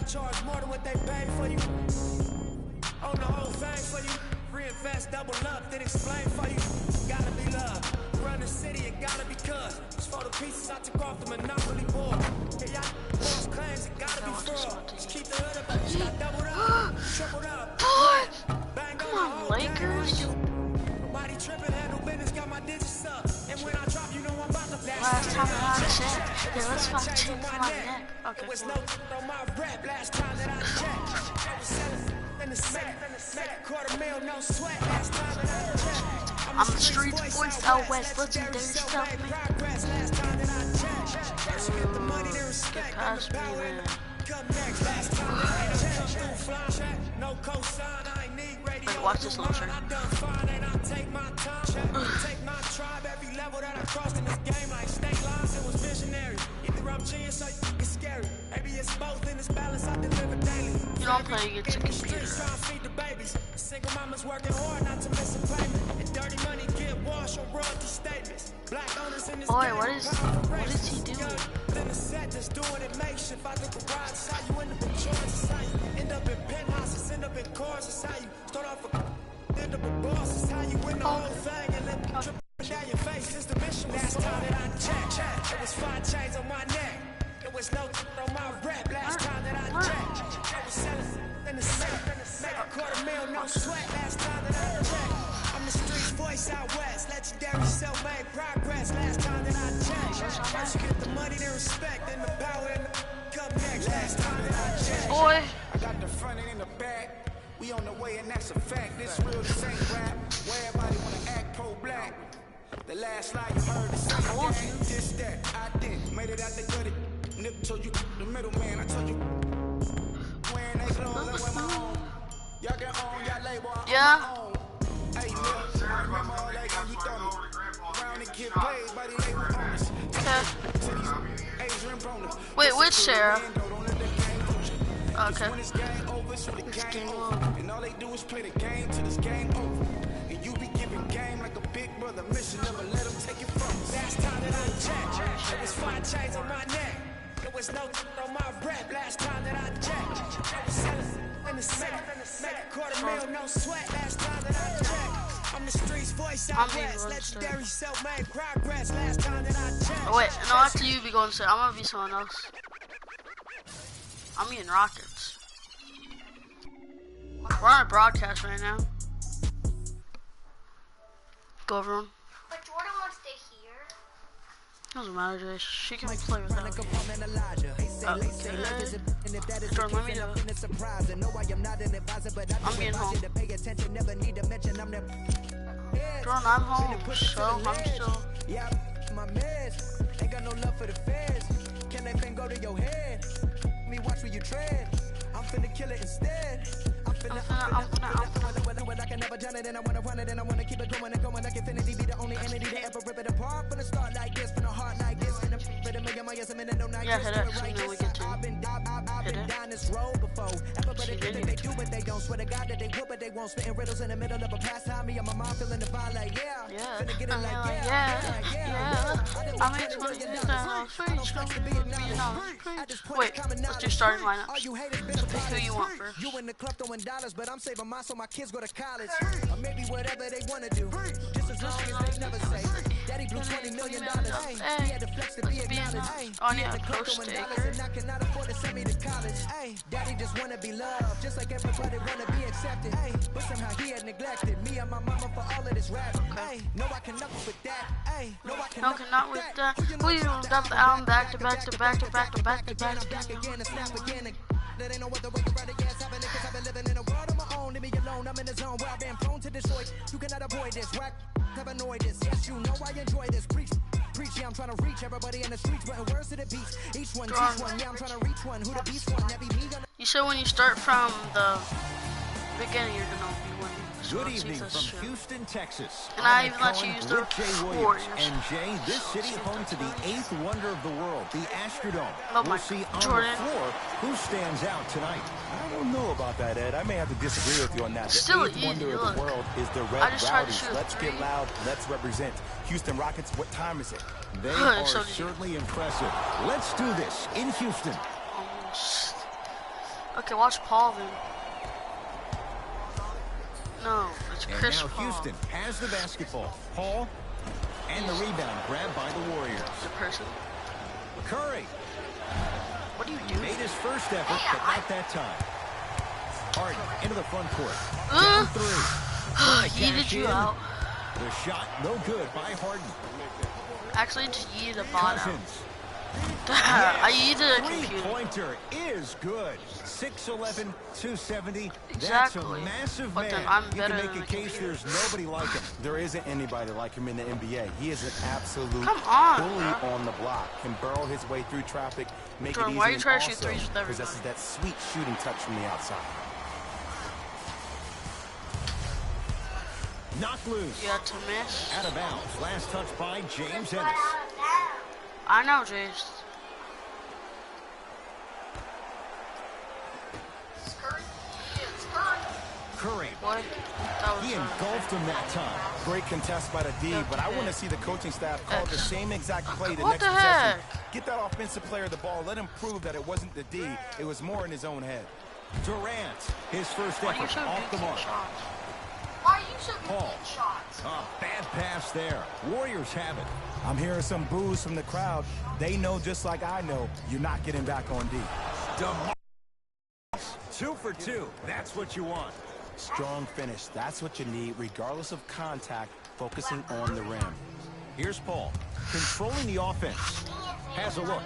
charge more than what they paid for you. Own the whole thing for you. Reinvest, double up, then explain for you. Gotta be love. Run the city, it gotta be cuz. It's for the pieces I took off the monopoly board. Yeah, y'all false claims, it gotta be fraud. Just keep the hood up, just got doubled up, tripled up. Bang Come on, Lakers. Nobody tripping, handle business, got my digits up. And when I drop, you know I'm about to last time that I checked. Yeah, let's find two for my neck. Okay. It was no on my rap last time that I checked. I was selling in the second $250,000, no sweat last time that I checked. I'm the streets voice out west, legendary stuff, man. Last time that I checked. First get the money, then respect, then the power in the come next. Last time that I checked. Through fly, no cosign, I ain't need radio. Wait, watch this little trick. I done fine and I take my time. Take my tribe, every level that I crossed in this game, like state lines, it was visionary. Either I'm genius or it's scary. Maybe it's both in this balance I deliver daily. You don't play against a computer. Trying to feed the babies. Single mama's working hard not to miss a payment. And dirty money get washed on royalty statements. Black owners in this Boy, game. what is he doing? Then the set just doing it makeshift. I took a ride, it's how you end up in Georgia. It's how you end up in penthouses, end up in cars. It's how you start off a end up a boss. It's how you win the whole thing and let the trip down your face. It's the mission. Last time that I checked, it was 5 chains on my neck. It was no on my rap. Last time that I checked, I was selling in the second $250,000, no sweat. Last time that I checked, I'm the streets voice out west. Legendary self-made progress. Last time that I checked, first you get the money, then respect, then the power and the come next. Last time that I checked, Boy. I got the front and in the back. We on the way and that's a fact. This real, this ain't rap. Where everybody wanna act pro-black. The last line you heard the same thing. Just that I did. Made it out the gutter. Nip told you the middle man. I told you when they close, I went my own. Y'all get on, y'all label. Yeah. Hey, Nip, I remember all that when you throw me. Round and get paid by the label owners. Wait, which Sarah? Okay. It's game over. And all they do is play the game till it's game over. And you be giving game like a big brother mission. Never let them take it from us. last time that I checked, it was 5 chains on my neck. It was no on my rap. Last time that I checked, I was selling in the second $250,000, no sweat. Last time that I checked, I'm the streets voice out west. Legendary self-made progress. Last time that I checked. Oh wait, no, after you be going to say, I'm gonna be someone else. I'm eating rockets. We're on a broadcast right now. Go everyone. But Jordan wants to hear. Doesn't matter, Jay. She can play without me. Okay. Jordan, let me do it. I'm getting home. Jordan, I'm home, so I'm still. My mess ain't got no love for the feds. Can that thing go to your head? Me watch where you tread. I'm finna kill it instead. I'm finna I can never done it and I wanna run it and I wanna keep it going and going like infinity be the only entity to ever rip it apart. From the start like this, from the heart like this, and for the million miles a minute, no night. Yeah, hit it. So then we get to I've been down this road before. Everybody think that they do, but they don't. Swear to God that they will, but they won't. Spitting riddles in the middle of a pastime. Me and my mom feeling the vibe like yeah. Finna get it like yeah. I mean, 20 Wait, let's do starting lineups. Pick who you want first. You in the club throwing dollars, but I'm saving mine so my kids go to college. Or maybe whatever they wanna do. Just as long as they never say. Daddy blew $20 million. He had the flex to be acknowledged. On your post taker. And I cannot afford to send me to college. Daddy just wanna be loved, just like everybody wanna be accepted. But somehow he had neglected me and my mama for all of this rap. No, I cannot with that. No, I cannot with that. Please dump the album back to back to back to back to back to back to back. That ain't no other way to ride a gas having it, cause I've been living in a world of my own. Leave me alone, I'm in the zone where I've been prone to destroy. You cannot avoid this, whack, have annoyed this. Yes, you know I enjoy this. Preach, yeah, I'm trying to reach everybody in the streets, putting words to the beats. Each one, teach one, yeah, I'm trying to reach one. Who the beast one, that be me gonna. You said when you start from the beginning, you're gonna be winning. Good evening from Houston, Texas. And I even let you use the Warriors. And Jay, this city home to the 8th wonder of the world, the Astrodome. Oh we'll see on Jordan. the floor who stands out tonight. I don't know about that, Ed. I may have to disagree with you on that. The Still 8th wonder of the world is the Red Rowdies. Let's get loud. Let's represent. Houston Rockets, what time is it? They are certainly impressive. Let's do this in Houston. Okay, watch Paul then. No, it's Chris And now Paul. Houston has the basketball. Paul, and the rebound grabbed by the Warriors. The person. Curry. What do you do? Made his first effort, but not that time. Harden into the front court. Down three. Yeeted you out. The shot no good by Harden. Actually, just yeeted a bot out. Cousins. I yeeted a computer. Three-pointer is good. 6'11", 270. Exactly. That's a massive But man. then I'm You better can make than a the case computer. there's nobody like him. There isn't anybody like him in the NBA. He is an absolute Come on, bully bro. on the block. Can burrow his way through traffic, make Jordan, it easy, why you and trying to shoot also threes with everybody? possesses that sweet shooting touch from the outside. Knocked loose. You had to miss. Out of bounds. Last touch by James Ennis. I know, Jace. Curry. What? That was He engulfed him that time. Great contest by the D, but I want to see the coaching staff call the same exact play the What next the possession. heck? Get that offensive player the ball. Let him prove that it wasn't the D. It was more in his own head. Durant. His first Why do you effort shoot off the big mark. shots? Why are you so good Paul. at shots? Bad pass there. Warriors have it. I'm hearing some boos from the crowd. They know just like I know you're not getting back on D. DeMar 2 for 2. That's what you want. Strong finish. That's what you need, regardless of contact, focusing on the rim. Here's Paul. Controlling the offense. Has a look.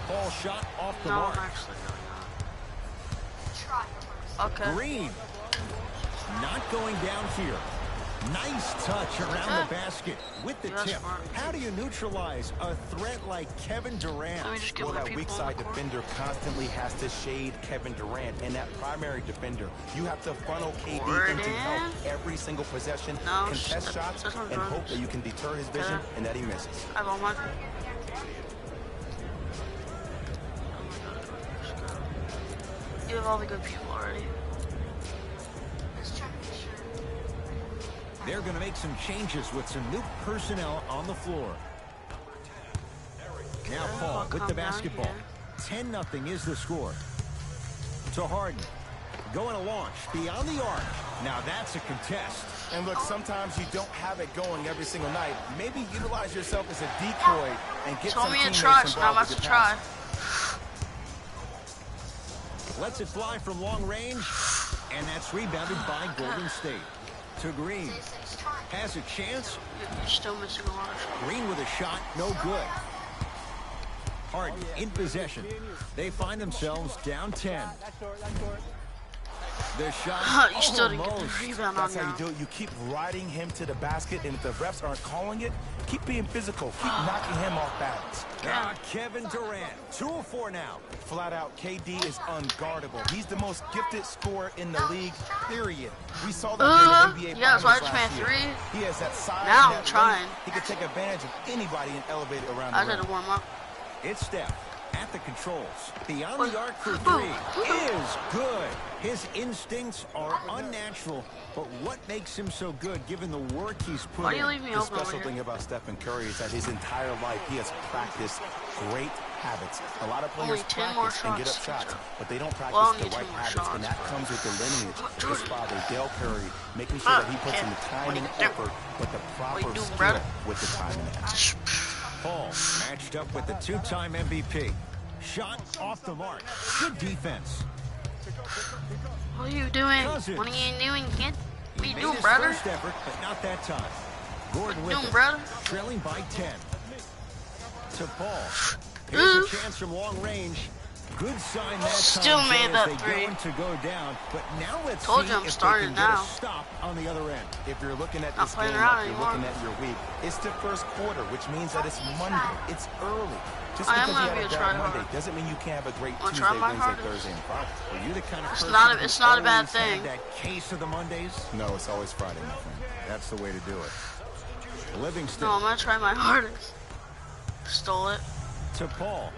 Paul shot off the No, I'm mark. actually Try your worst. okay. Green. Not going down here. Nice touch around the basket with the Yeah, that's tip. smart. How do you neutralize a threat like Kevin Durant? Let me just get Well, my that weak people on side the court. defender constantly has to shade Kevin Durant, and that primary defender, you have to funnel KD into help Gordon. every single possession, No, contest shots, that's not and Jordan. hope that you can deter his vision Okay. and that he misses. I have all my. You have all the good people already. Let's check the shirt. They're going to make some changes with some new personnel on the floor. Now Paul I'll with come the down basketball. here. 10-0 is the score. To Harden. Going to launch beyond the arc. Now that's a contest. And look, sometimes you don't have it going every single night. Maybe utilize yourself as a decoy and get Told some me to teammates try, so now I'm involved about with to your try. pass. Lets it fly from long range. And that's rebounded by Golden State. To Green. Has a chance. You're still missing a lot of shots. Green with a shot. No good. Harden in possession. They find themselves down 10. The shot You still didn't get almost. the rebound on That's how now. you do it. You keep riding him to the basket, and if the refs aren't calling it, keep being physical. Keep knocking him off balance. Kevin Durant, 2 of 4 now. Flat out, KD is unguardable. He's the most gifted scorer in the league, period. We saw that in the NBA yeah, that's why Finals I last just year. made 3. He has that size Now and I'm that trying. length. He can take advantage of anybody and elevate it around I the rim. didn't warm up. It's Steph at the controls. Beyond What? the arc for 3 is good. His instincts are unnatural, but what makes him so good given the work he's put Why do in? you leave me The open over special thing here? about Stephen Curry is that his entire life he has practiced great habits. A lot of players Only 10 more practice and get up shots. shots, but they don't practice Well, the only 2 right more habits, shots. and that comes with the lineage of his father, Dale Curry, making sure Ah, that he puts in the okay. time What do and you do? effort, but the proper you do, skill brother? with the time and effort. Paul matched up with the 2-time MVP. Shot off the mark. Good defense. What are you doing? Cousins. What are you doing, kid? What He you made doing, his brother? first effort, but not that time. Gordon with doing, it. brother? Trailing by 10. To Paul. Here's a chance from long range. Good sign that Still time, made Joe, that as they three. going to go down. But now let's Told see you I'm if starting they can now. get a stop on the other end. If you're looking at Not this playing game around like you're anymore. looking at your week, it's the first quarter, which means that it's Monday. It's early. Just I because am you gonna had be a a bad tryhard. Monday doesn't mean you can't have a great Wanna Tuesday, try my Wednesday, hardest? Thursday, and Friday. Were you the kind of It's person not a- who it's not a bad always had thing. that case of the Mondays? No, it's always Friday, my friend. That's the way to do it. Livingston No, I'm gonna try my hardest. Stole it. to Paul.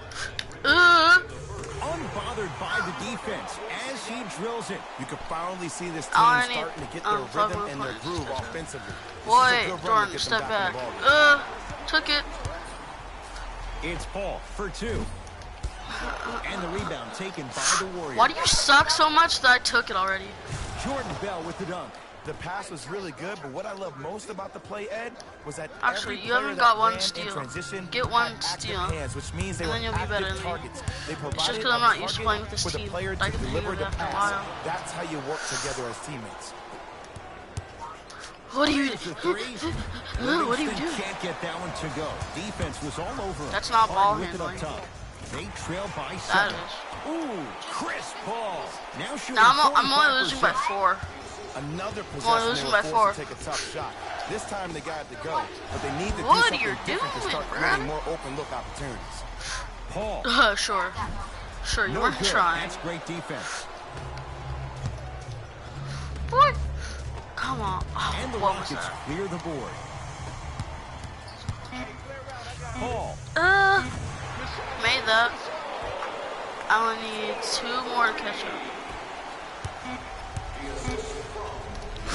Unbothered by the defense as he drills it. You can finally see this team I need- starting to get their fuck rhythm my and their point. groove offensively. This is a Boy, good run to Jordan, get them step back in back. the ballgame. Took it. It's Paul for 2. And the rebound taken by the Warriors. Why do you suck so much that I took it already? Jordan Bell with the dunk. The pass was really good, but what I love most about the play, Ed, was that Actually, every you haven't player got that one ran in steal. transition Get one had active steal, hands, which means they and were then you'll be better active than me. targets. They It's provided just 'cause I'm a not used to target playing with this for the team. player I to can think deliver of the it after a pass. while. That's how you work together as teammates. What do you The three. what do you Livingston do? can't get that one to go. Defense was all over him. That's not ball Hard with it up handling. top. They trail by That 7. is. Ooh, crisp ball. Now shooting Now I'm only losing by 45%. 4. Another Only possession losing they by were 4. forced to take a tough shot. This time they got it to go, but they need to do What are something you different to doing, start bruh? creating more open look opportunities. Paul. Sure. Sure, you No weren't good. trying. That's great defense. What? Come on. Oh, And the what was Rockets that? clear the board. Paul. Made that. I only need 2 more to catch up.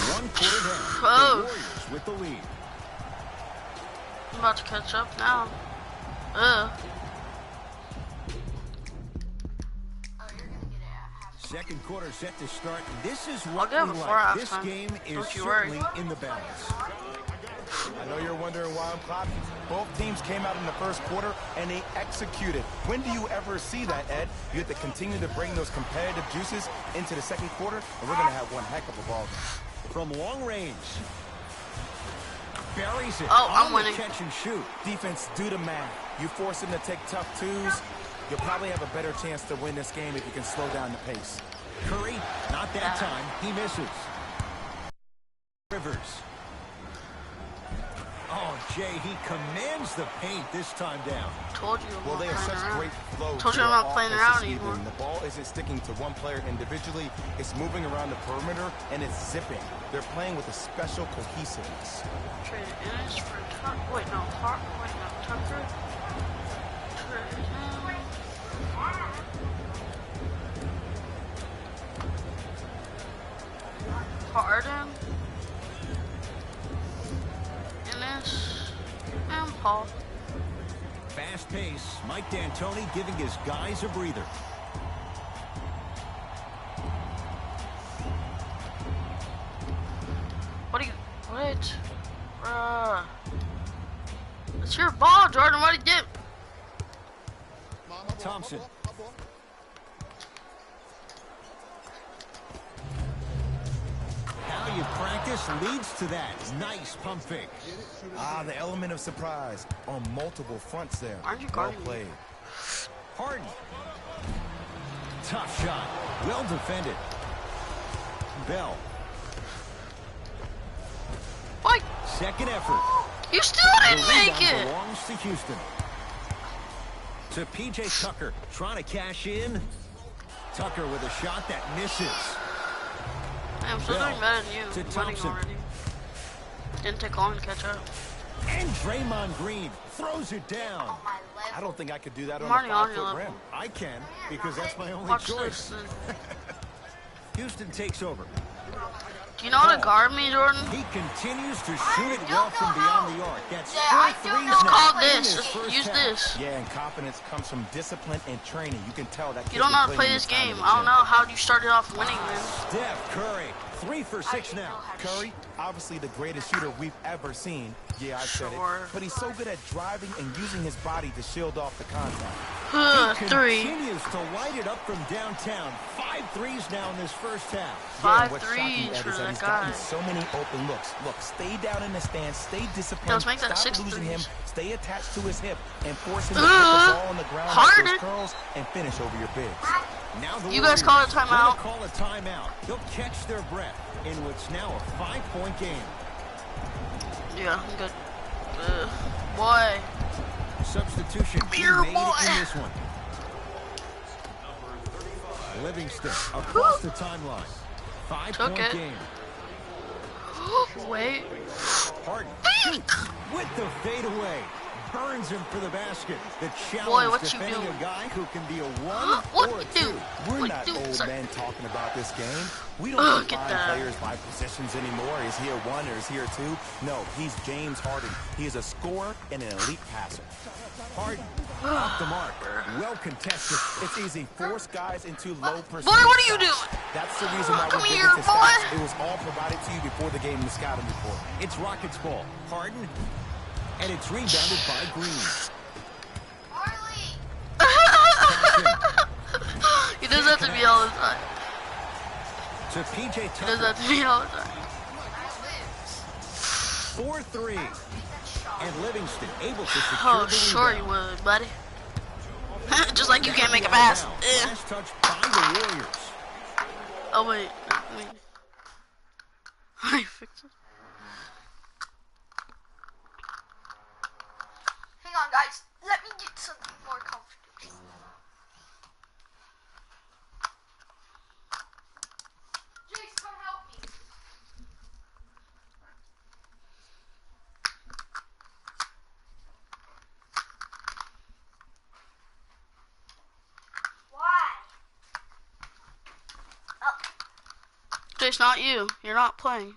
1 quarter down. Oh. The Warriors with the lead. I'm about to catch up now. Second quarter set to start. This is I'll what get we it before like. This halftime. game is Don't you worry. certainly in the balance. I know you're wondering why I'm clapping. Both teams came out in the first quarter and they executed. When do you ever see that, Ed? You have to continue to bring those competitive juices into the second quarter, and we're going to have one heck of a ball game. From long range. Buries it. Oh, I'm on the winning. Catch and shoot. Defense, do the math. You force them to take tough twos, you'll probably have a better chance to win this game if you can slow down the pace. Curry, not that time. He misses. Rivers. Oh, Jay, he commands the paint this time down. Told you I'm Well, not they have playing such around. great flow. Told to you I'm their not playing offense around this evening. anymore. The ball isn't sticking to one player individually. It's moving around the perimeter, and it's zipping. They're playing with a special cohesiveness. Traded Ennis for Tucker. Wait, no. Tucker. Traded him. Harden. Ennis. And Paul. Fast pace. Mike D'Antoni giving his guys a breather. What are you... What? It's your ball, Jordan. What did you do? Thompson. How you practice leads to that. Nice pump fake. The element of surprise on multiple fronts there. Aren't you Well guarding me? played. Harden. Tough shot. Well defended. Bell. What? Second effort. You still The didn't make rebound it. belongs to Houston. To P.J. Tucker, trying to cash in. Tucker with a shot that misses. I'm still Bell doing better than you. to I'm winning Thompson. already. Didn't take long to catch up. And Draymond Green throws it down. I don't think I could do that on I'm already the on your 5-foot level. rim. I can, because that's my only Watch choice. this. Then. Houston takes over. Do you know how to guard me, Jordan? He continues to shoot it well from beyond the arc. That's I 4 don't threes know now. how Call to in this. this first Use half. this. Yeah, and confidence comes from discipline and training. You can tell that You kid's don't know how to been play playing this time in game. the I don't gym. know how you started off winning, man. Steph Curry, 3 for 6 now. Curry, obviously the greatest shooter we've ever seen. Yeah, I said Sure. it. But he's so good at driving and using his body to shield off the contact. He 3. continues to light it up from downtown. 5 threes now in this first half. Five What's shocking, threes Ed, for is that that he's guy. gotten so many open looks. Look, stay down in the stands, stay disciplined, Let's make that stop 6 losing him, threes. stay attached to his hip, and force him to put the ball on the ground with Harden. those curls and finish over your bigs. Now the You guys Warriors call it a gonna timeout? Call a timeout. They'll catch their breath in what's now a 5-point game. Yeah, I'm good. Boy. Substitution Beer made boy. in this one. Livingston across the timeline. 5-point it. game. Wait. Harden shoots with the fadeaway. Burns him for the basket. The challenge Boy, what you defending doing? a guy who can be a 1 What or a you 2. do? We're What not you do, old sir? men talking about this game. We Ugh, don't get define that. players by positions anymore. Is he a 1 or is he a 2? No, he's James Harden. He is a scorer and an elite passer. Harden Off the mark. Well contested. It's easy. Force guys into low percentage. Boy, what are you shots. doing? That's the reason why Come we're here, digging to boy. stats. It was all provided to you before the game in the scouting report. It's Rockets ball. Harden. And it's rebounded by Green. Harley! He does that to me all the time. To PJ He does Tucker. that to me all the time. 4-3. And Livingston able to secure Oh, the sure you rebound. would, buddy. Just like you can't make a pass. Eh. Last touch by the Warriors. Oh wait, wait. I fixed it. Hang on, guys. Let me get something more comfortable. Jace, come help me. Why? It's not you. You're not playing.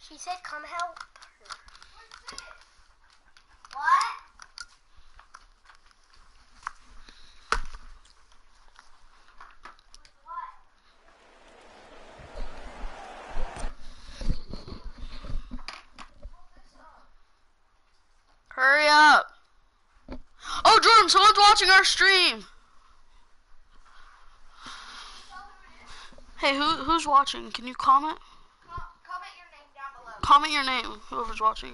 She said come help her. What's this? What? Hurry up. Oh, Jordan, someone's watching our stream. Hey, who's watching? Can you comment? Comment your name down below. Comment your name, whoever's watching.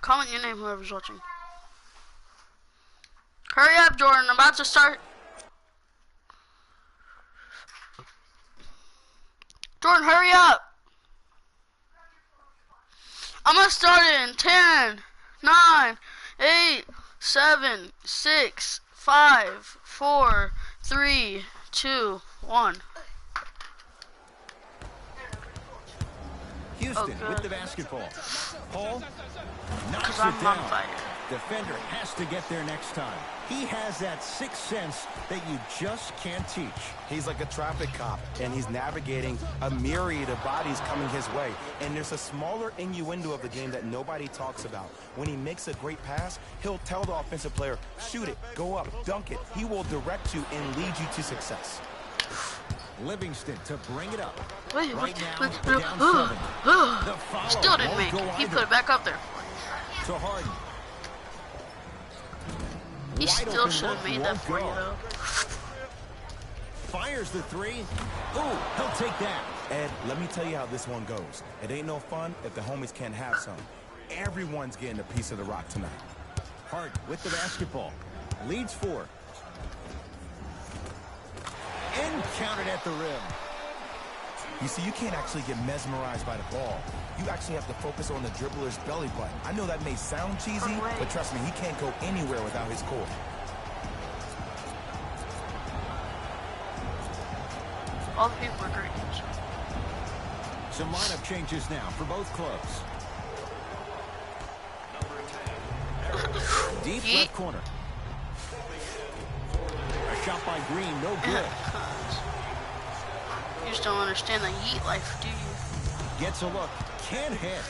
Comment your name, whoever's watching. Hurry up, Jordan. I'm about to start. Jordan, hurry up. I'm gonna start it in 10, 9, 8, 7, 6, 5, 4, 3, 2, 1. Houston Oh, with the basketball. Paul knocks Because I'm it on down. fire. Defender has to get there next time. He has that sixth sense that you just can't teach. He's like a traffic cop, and he's navigating a myriad of bodies coming his way. And there's a smaller innuendo of the game that nobody talks about. When he makes a great pass, he'll tell the offensive player, shoot it, go up, dunk it. He will direct you and lead you to success. Livingston to bring it up. Wait, Right wait, now, wait, down 7. The follow Still didn't won't make go it. He either. put it back up there. To Harden. He Wide still open should have look made that won't for you, go. though. Fires the three. Ooh, he'll take that. Ed, let me tell you how this one goes. It ain't no fun if the homies can't have some. Everyone's getting a piece of the rock tonight. Harden with the basketball. Leads 4. And counted at the rim. You see, you can't actually get mesmerized by the ball. You actually have to focus on the dribbler's belly button. I know that may sound cheesy, but trust me, he can't go anywhere without his core. All the people are great. Some lineup changes now for both clubs. Deep Yeet. left corner. A shot by Green, no good. You just don't understand the yeet life, do you? Gets a look, can't hit.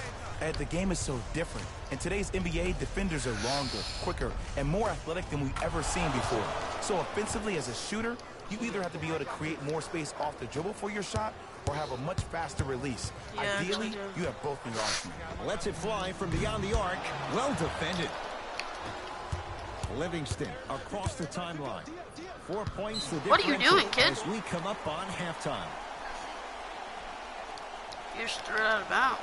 Ed, the game is so different. In today's NBA, defenders are longer, quicker, and more athletic than we've ever seen before. So offensively, as a shooter, you either have to be able to create more space off the dribble for your shot or have a much faster release. Yeah, Ideally, actually do. you have both in your arsenal. Lets it fly from beyond the arc. Well defended. Livingston across the timeline. 4 points the What are you differential doing, kid? as we come up on halftime. You just threw it out of bounds.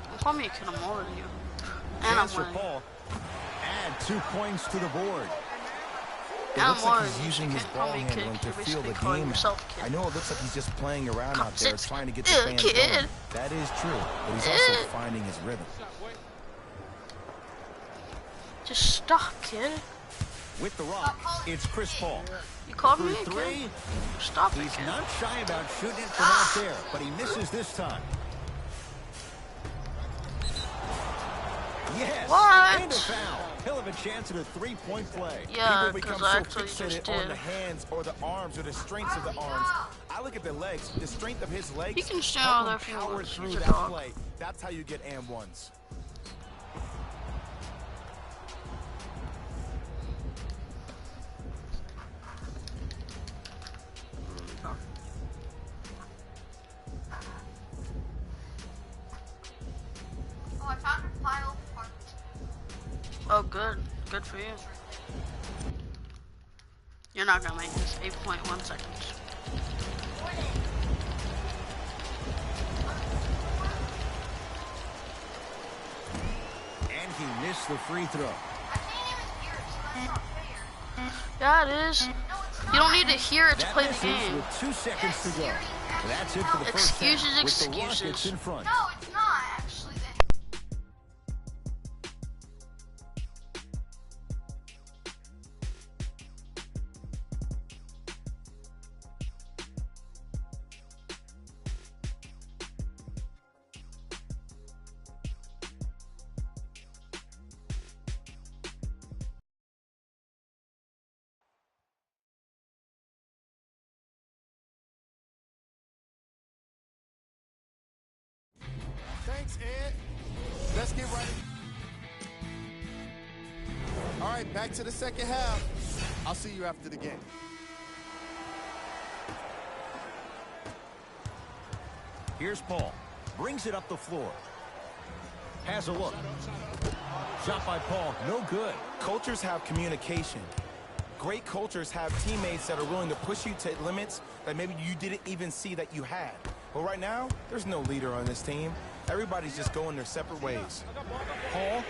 Don't call me a kid, I'm older than you. And I'm Chance for winning. Paul. Add 2 points to the board. It And looks I'm like older he's than you. using You his can't call ball me a kid, handling to you're feel basically the calling game. yourself a kid. I know it looks like he's just playing around out there, Sit. trying to get the Ew, fans kid. going. That is true, but he's also finding his rhythm. Just stop, kid. With the rock, it's Chris Paul. You called me Through a kid? 3. Stop it, He's kid. not shy about shooting it from out there, but he misses this time. Yes! What? And a foul. He'll have a chance at a 3-point play. Yeah, People become because I so actually just fixated on did. the hands or the arms or the strengths of the arms. I look at the legs, the strength of his legs. He can stand help out there him if he power wants. through He's a that dog. play. That's how you get and ones. Oh, I found a pile of parts. Oh, good. Good for you. You're not gonna make this. 8.1 seconds. And he missed the free throw. I can't even hear it, so that's not fair. Yeah, it is. No, it's not. You don't need to hear it to That play the misses game. with 2 seconds to go. That's it for the first half, Excuses, with the excuses. Rockets in front. No, it's not actually. Thanks, Ed. Let's get right. All right, back to the second half. I'll see you after the game. Here's Paul. Brings it up the floor. Has a look. Shot by Paul. No good. Cultures have communication. Great cultures have teammates that are willing to push you to limits that maybe you didn't even see that you had. But right now, there's no leader on this team. Everybody's just going their separate ways. Paul,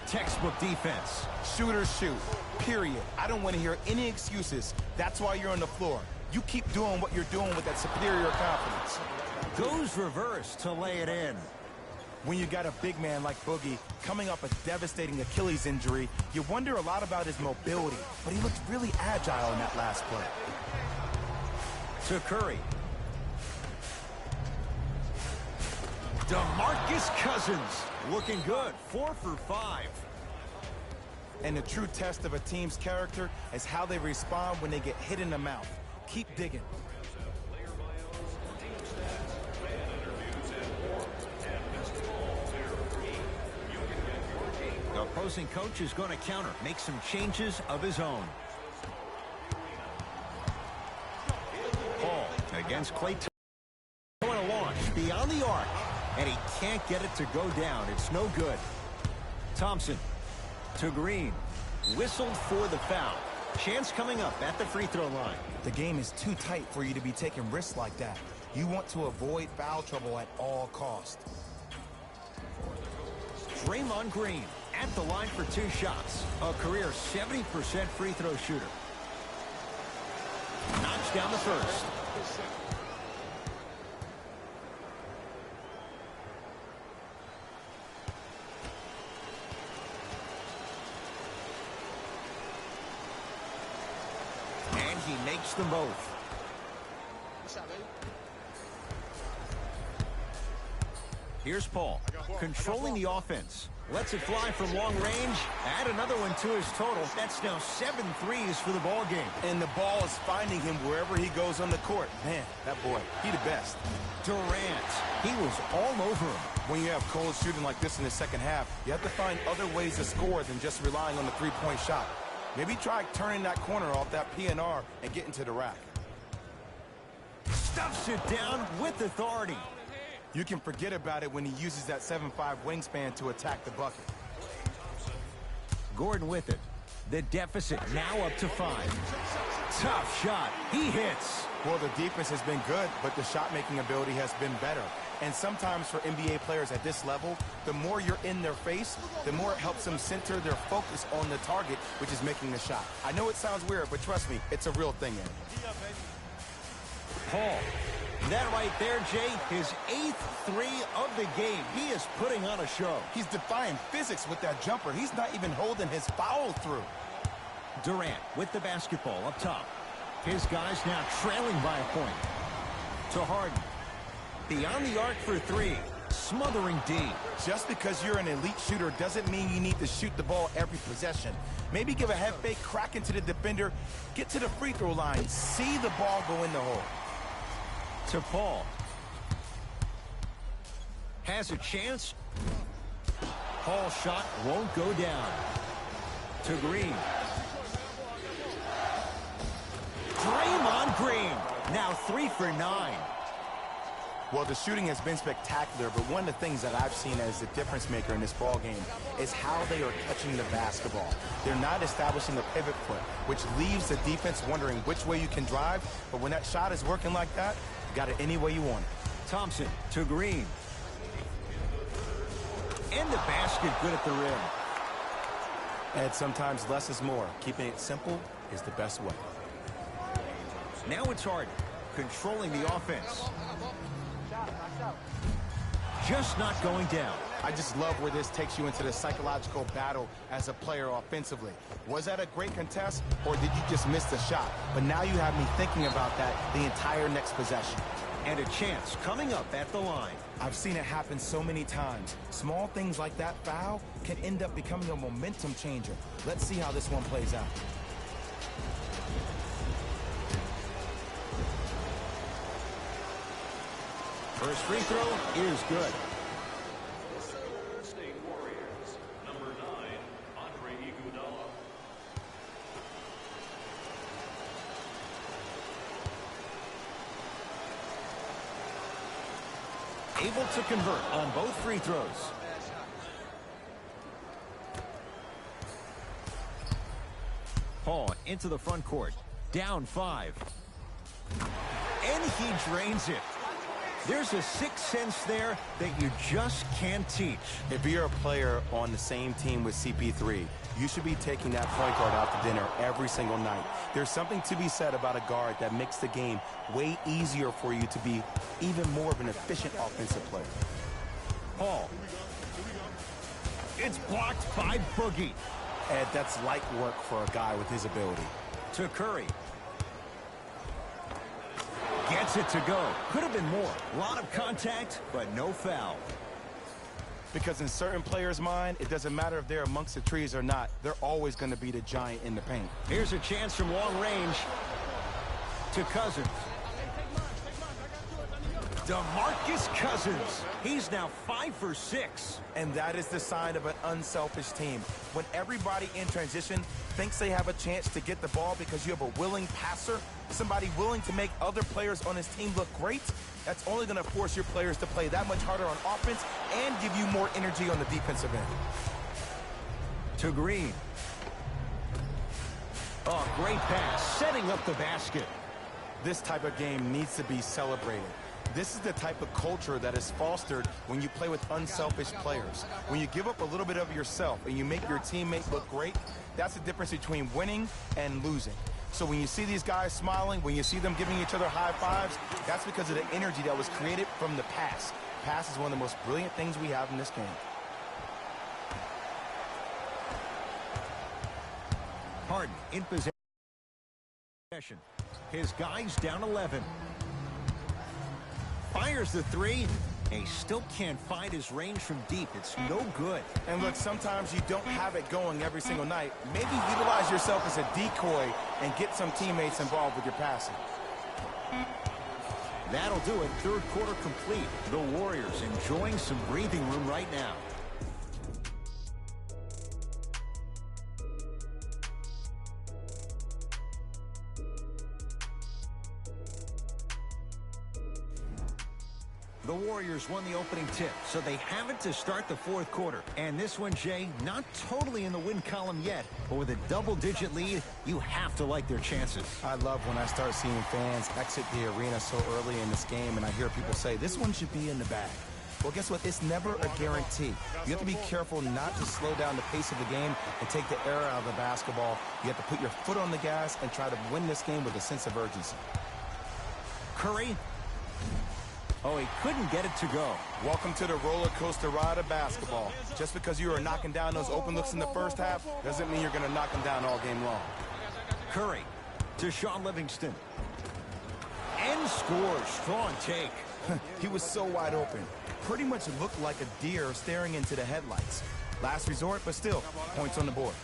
Textbook defense. shooters shoot, period. I don't want to hear any excuses. That's why you're on the floor. You keep doing what you're doing with that superior confidence. Goes reverse to lay it in. When you got a big man like Boogie coming off a devastating Achilles injury, you wonder a lot about his mobility, but he looked really agile in that last play. To Curry. DeMarcus Cousins. Looking good. 4 for 5. And the true test of a team's character is how they respond when they get hit in the mouth. Keep digging. The opposing coach is going to counter, make some changes of his own. Paul against Klay Thompson. Going to launch beyond the arc, and he can't get it to go down. It's no good. Thompson to Green. Whistled for the foul. Chance coming up at the free throw line. The game is too tight for you to be taking risks like that. You want to avoid foul trouble at all costs. Draymond Green at the line for 2 shots. A career 70% free throw shooter. Knocks down the first. And he makes them both. Here's Paul, controlling the offense. Lets it fly from long range. Add another one to his total. That's now 7 threes for the ball game. And the ball is finding him wherever he goes on the court. Man, that boy, he the best. Durant, he was all over him. When you have cold shooting like this in the second half, you have to find other ways to score than just relying on the three-point shot. Maybe try turning that corner off that PNR and getting to the rack. Stuffs it down with authority. You can forget about it when he uses that 7'5" wingspan to attack the bucket. Gordon with it. The deficit now up to 5. Tough shot. He hits. Well, the defense has been good, but the shot-making ability has been better. And sometimes for NBA players at this level, the more you're in their face, the more it helps them center their focus on the target, which is making the shot. I know it sounds weird, but trust me, it's a real thing, Ed. Paul. That right there, Jay, his 8th three of the game. He is putting on a show. He's defying physics with that jumper. He's not even holding his foul through. Durant with the basketball up top. His guys now trailing by a point. To Harden. Beyond the arc for 3. Smothering D. Just because you're an elite shooter doesn't mean you need to shoot the ball every possession. Maybe give a head fake, crack into the defender, get to the free throw line, see the ball go in the hole. To Paul. Has a chance. Paul's shot won't go down. To Green. Draymond Green. Now 3 for 9. Well, the shooting has been spectacular, but one of the things that I've seen as the difference maker in this ball game is how they are catching the basketball. They're not establishing a pivot foot, which leaves the defense wondering which way you can drive, but when that shot is working like that, you got it any way you want it. Thompson to Green. And the basket good at the rim. And sometimes less is more. Keeping it simple is the best way. Now it's Harden, controlling the offense. Just not going down. I just love where this takes you into the psychological battle as a player offensively. Was that a great contest, or did you just miss the shot? But now you have me thinking about that the entire next possession. And a chance coming up at the line. I've seen it happen so many times. Small things like that foul can end up becoming a momentum changer. Let's see how this one plays out. First free throw is good. State Warriors, number 9, Andre Iguodala. Able to convert on both free throws. Paul into the front court. Down 5. And he drains it. There's a sixth sense there that you just can't teach. If you're a player on the same team with CP3, you should be taking that point guard out to dinner every single night. There's something to be said about a guard that makes the game way easier for you to be even more of an efficient offensive player. Paul. It's blocked by Boogie. Ed, that's light work for a guy with his ability. To Curry. Gets it to go. Could have been more. A lot of contact, but no foul. Because in certain players' mind, it doesn't matter if they're amongst the trees or not. They're always going to be the giant in the paint. Here's a chance from long range. To Cousins. DeMarcus Cousins. He's now 5 for 6. And that is the sign of an unselfish team. When everybody in transition thinks they have a chance to get the ball because you have a willing passer, somebody willing to make other players on his team look great, that's only going to force your players to play that much harder on offense and give you more energy on the defensive end. To Green. Oh, great pass, setting up the basket. This type of game needs to be celebrated. This is the type of culture that is fostered when you play with unselfish players. When you give up a little bit of yourself and you make your teammates look great, that's the difference between winning and losing. So when you see these guys smiling, when you see them giving each other high fives, that's because of the energy that was created from the pass. Pass is one of the most brilliant things we have in this game. Harden in possession. His guys down 11. Fires the 3. He still can't find his range from deep. It's no good. And look, sometimes you don't have it going every single night. Maybe utilize yourself as a decoy and get some teammates involved with your passing. That'll do it. Third quarter complete. The Warriors enjoying some breathing room right now. The Warriors won the opening tip, so they have it to start the fourth quarter. And this one, Jay, not totally in the win column yet, but with a double-digit lead, you have to like their chances. I love when I start seeing fans exit the arena so early in this game, and I hear people say, this one should be in the bag. Well, guess what? It's never a guarantee. You have to be careful not to slow down the pace of the game and take the air out of the basketball. You have to put your foot on the gas and try to win this game with a sense of urgency. Curry. Oh, he couldn't get it to go. Welcome to the roller coaster ride of basketball. Just because you are knocking down those open looks in the first half doesn't mean you're going to knock them down all game long. Curry to Sean Livingston. And scores. Strong take. He was so wide open. Pretty much looked like a deer staring into the headlights. Last resort, but still, points on the board.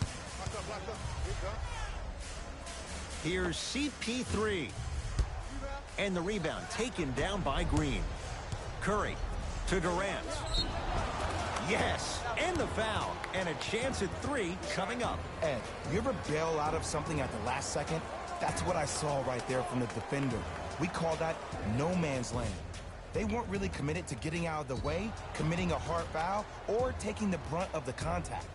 Here's CP3. And the rebound taken down by Green. Curry to Durant. Yes, and the foul. And a chance at 3 coming up. Ed, you ever bail out of something at the last second? That's what I saw right there from the defender. We call that no man's land. They weren't really committed to getting out of the way, committing a hard foul, or taking the brunt of the contact.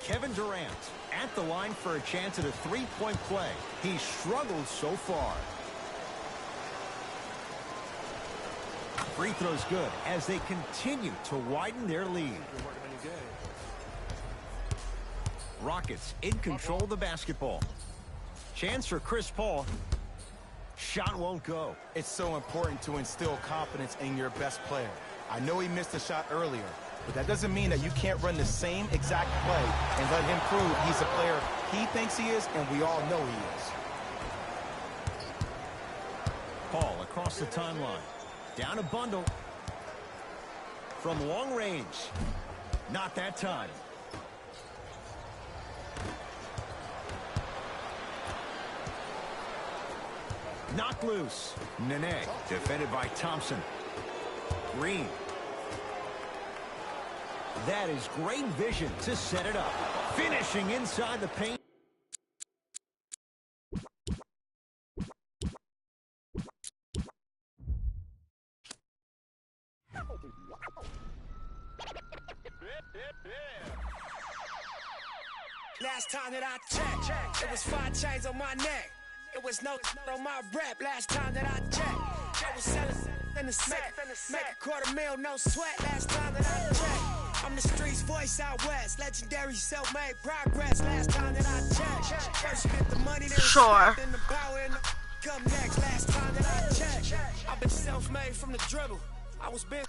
Kevin Durant at the line for a chance at a three-point play. He struggled so far. Free throw's good as they continue to widen their lead. Rockets in control of the basketball. Chance for Chris Paul. Shot won't go. It's so important to instill confidence in your best player. I know he missed a shot earlier, but that doesn't mean that you can't run the same exact play and let him prove he's a player he thinks he is, and we all know he is. Paul across the timeline. Down a bundle. From long range. Not that time. Knocked loose. Nene defended by Thompson. Green. That is great vision to set it up. Finishing inside the paint. Last time that I checked, it was 5 chains on my neck. It was no on my rep. Last time that I checked, I was selling in the set. Make a $250,000, no sweat. Last time that I checked, I'm the streets voice out west. Legendary self-made progress. Last time that I checked, first you get the money, then Sure. then the power and the come next. Last time that I checked, I've been self-made from the dribble. I was been